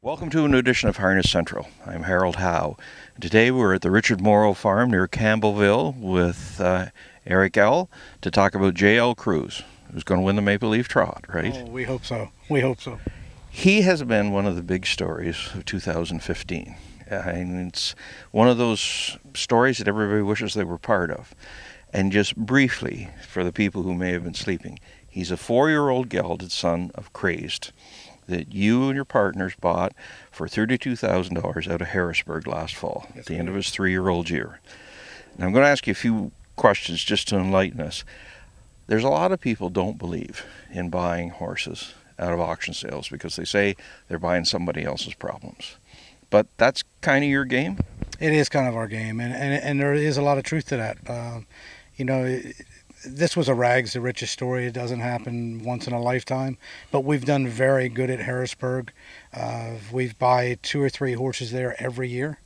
Welcome to a new edition of Harness Central. I'm Harold Howe. Today we're at the Richard Morrow Farm near Campbellville with Eric Ell to talk about J.L. Cruz, who's going to win the Maple Leaf Trot, right? Oh, we hope so. We hope so. He has been one of the big stories of 2015. And it's one of those stories that everybody wishes they were part of. And just briefly, for the people who may have been sleeping, he's a 4-year-old gelded son of Crazed that you and your partners bought for $32,000 out of Harrisburg last fall, at the end of his 3-year-old year. Now I'm going to ask you a few questions just to enlighten us. There's a lot of people don't believe in buying horses out of auction sales because they say they're buying somebody else's problems. But that's kind of your game? It is kind of our game, and there is a lot of truth to that. This was a rags to riches story. It doesn't happen once in a lifetime, but we've done very good at Harrisburg. We buy 2 or 3 horses there every year,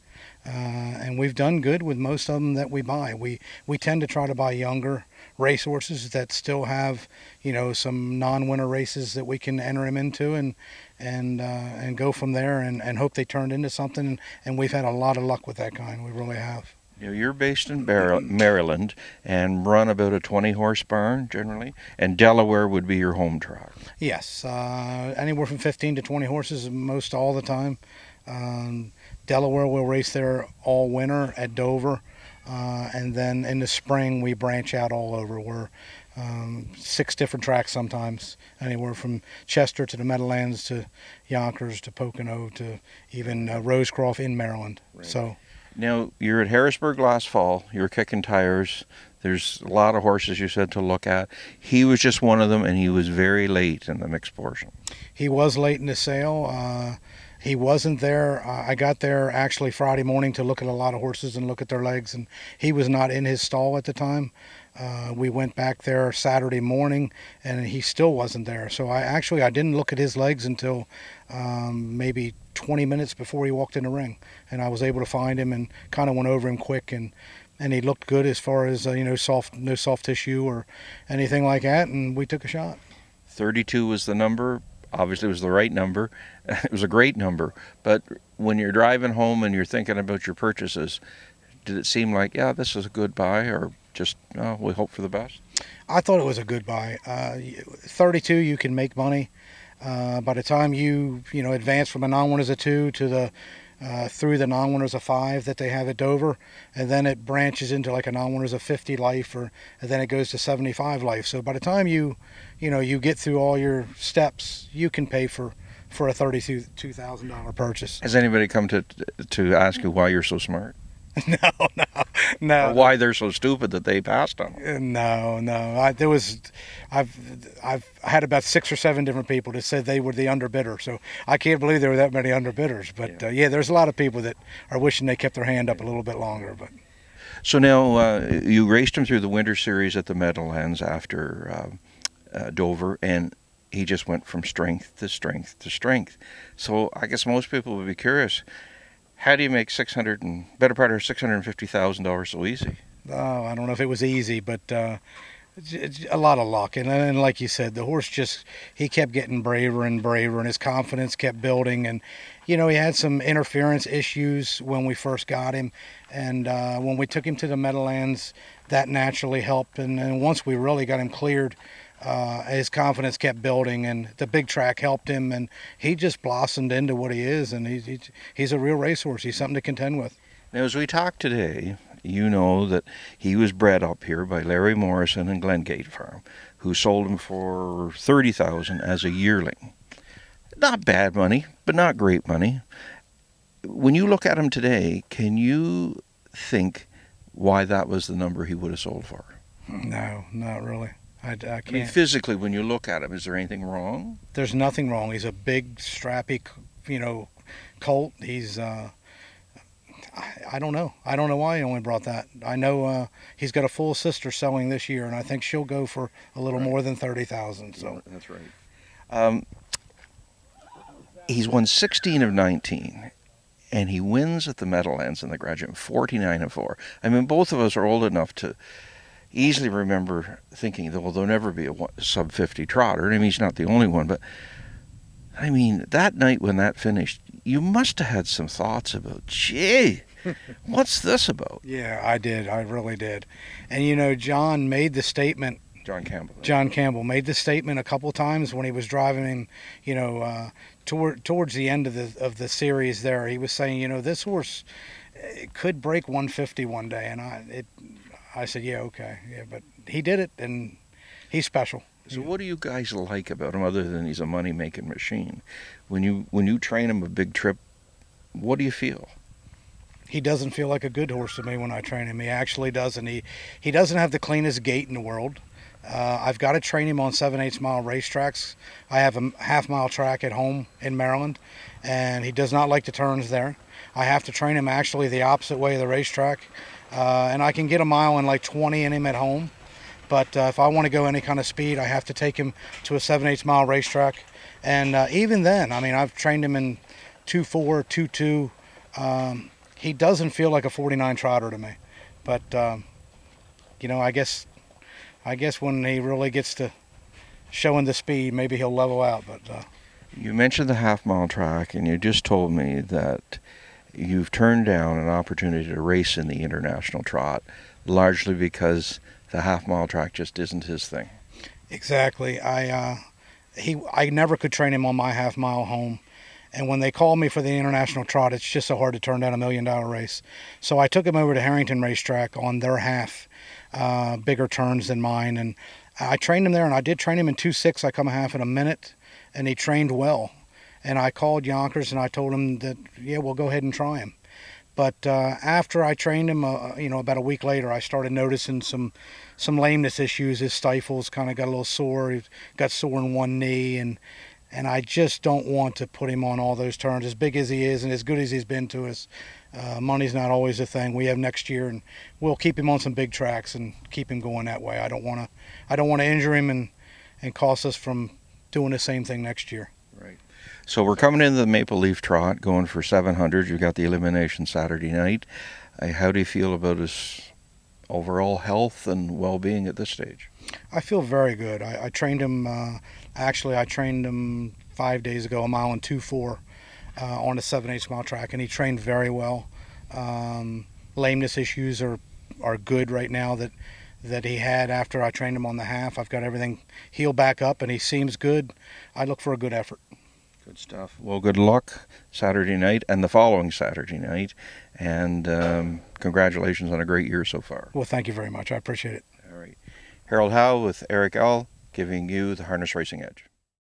and we've done good with most of them that we buy. We tend to try to buy younger race horses that still have, some non-winner races that we can enter them into and go from there and hope they turn into something. And we've had a lot of luck with that kind. We really have. You're based in Maryland and run about a 20-horse barn generally, and Delaware would be your home track. Yes, anywhere from 15 to 20 horses most all the time. Delaware will race there all winter at Dover, and then in the spring we branch out all over. We're 6 different tracks sometimes, anywhere from Chester to the Meadowlands to Yonkers to Pocono to even Rosecroft in Maryland. Right. So. Now, you're at Harrisburg last fall. You were kicking tires. There's a lot of horses, you said, to look at. He was just one of them, and he was very late in the mixed portion. He was late in the sale. He wasn't there. I got there actually Friday morning to look at a lot of horses and look at their legs, and he was not in his stall at the time. We went back there Saturday morning, and he still wasn't there. So I didn't look at his legs until maybe 20 minutes before he walked in the ring, and I was able to find him and kind of went over him quick, and he looked good as far as no soft tissue or anything like that, and we took a shot. 32 was the number. Obviously it was the right number. It was a great number, but when you're driving home and you're thinking about your purchases, did it seem like, yeah, this is a good buy, or just, we hope for the best? I thought it was a good buy. 32, you can make money. By the time you advance from a non-winners of 2 to the through the non-winners of 5 that they have at Dover, and then it branches into like a non-winners of 50 life, and then it goes to 75 life. So by the time you get through all your steps, you can pay for a $32,000 purchase. Has anybody come to ask you why you're so smart? No. Or why they're so stupid that they passed on them? No. I've had about 6 or 7 different people that said they were the underbidder. So I can't believe there were that many underbidders. But there's a lot of people that are wishing they kept their hand up a little bit longer. But so now you raced him through the Winter Series at the Meadowlands after Dover, and he just went from strength to strength to strength. So I guess most people would be curious. How do you make better part of $650,000 so easy? Oh, I don't know if it was easy, but it's a lot of luck. And like you said, the horse he kept getting braver and braver, and his confidence kept building. And, he had some interference issues when we first got him. And when we took him to the Meadowlands, that naturally helped. And once we really got him cleared, his confidence kept building, and the big track helped him, and he just blossomed into what he is, and he's a real racehorse. He's something to contend with. Now, as we talk today, you know that he was bred up here by Larry Morrison and Glengate Farm, who sold him for $30,000 as a yearling. Not bad money, but not great money. When you look at him today, can you think why that was the number he would have sold for? No, not really. I can't. I mean, physically, when you look at him, is there anything wrong? There's nothing wrong. He's a big, strappy, colt. He's, I don't know. I don't know why he only brought that. I know he's got a full sister selling this year, and I think she'll go for a little more than $30,000. So that's right. He's won 16 of 19. And he wins at the Meadowlands in the Graduate, 49-4. I mean, both of us are old enough to easily remember thinking, well, there'll never be a sub-50 trotter. I mean, he's not the only one, but I mean, that night when that finished, you must have had some thoughts about, gee, what's this about? Yeah, I did. I really did. And you know, John made the statement. John Campbell. John Campbell made the statement a couple times when he was driving him, you know, towards the end of the series. There, he was saying, you know, this horse could break 150 one day, and I said, yeah, okay, yeah, but he did it, and he's special. So what do you guys like about him other than he's a money-making machine? When you train him a big trip, what do you feel? He doesn't feel like a good horse to me when I train him. He actually doesn't. He doesn't have the cleanest gait in the world. I've got to train him on 7/8 mile racetracks. I have a half-mile track at home in Maryland, and he does not like the turns there. I have to train him actually the opposite way of the racetrack, and I can get a mile in like 20 in him at home. But if I want to go any kind of speed, I have to take him to a 7/8 mile racetrack. And even then, I mean, I've trained him in 2.4, 2.2. He doesn't feel like a 49 trotter to me. But, you know, I guess when he really gets to showing the speed, maybe he'll level out. But you mentioned the half-mile track, and you just told me that you've turned down an opportunity to race in the international trot, largely because the half-mile track just isn't his thing. Exactly. I never could train him on my half-mile home. And when they called me for the international trot, it's just so hard to turn down $1 million race. So I took him over to Harrington Racetrack on their half, bigger turns than mine. And I trained him there, and I did train him in 2.6. I come a half in a minute, and he trained well. And I called Yonkers, and I told him that, yeah, we'll go ahead and try him. But after I trained him, you know, about a week later, I started noticing some lameness issues. His stifles kind of got a little sore. He got sore in one knee, and I just don't want to put him on all those turns. As big as he is and as good as he's been to us, money's not always a thing. We have next year, and we'll keep him on some big tracks and keep him going that way. I don't want to injure him and cost us from doing the same thing next year. Right. So we're coming into the Maple Leaf Trot, going for 700. You've got the elimination Saturday night. How do you feel about his overall health and well-being at this stage? I feel very good. I trained him, actually I trained him 5 days ago, a mile and 2.4 on a 7/8 mile track, and he trained very well. Lameness issues are good right now that he had after I trained him on the half. I've got everything healed back up, and he seems good. I look for a good effort. Good stuff. Well, good luck Saturday night and the following Saturday night, and congratulations on a great year so far. Well, thank you very much. I appreciate it. All right. Harold Howe with Eric Ell, giving you the Harness Racing Edge.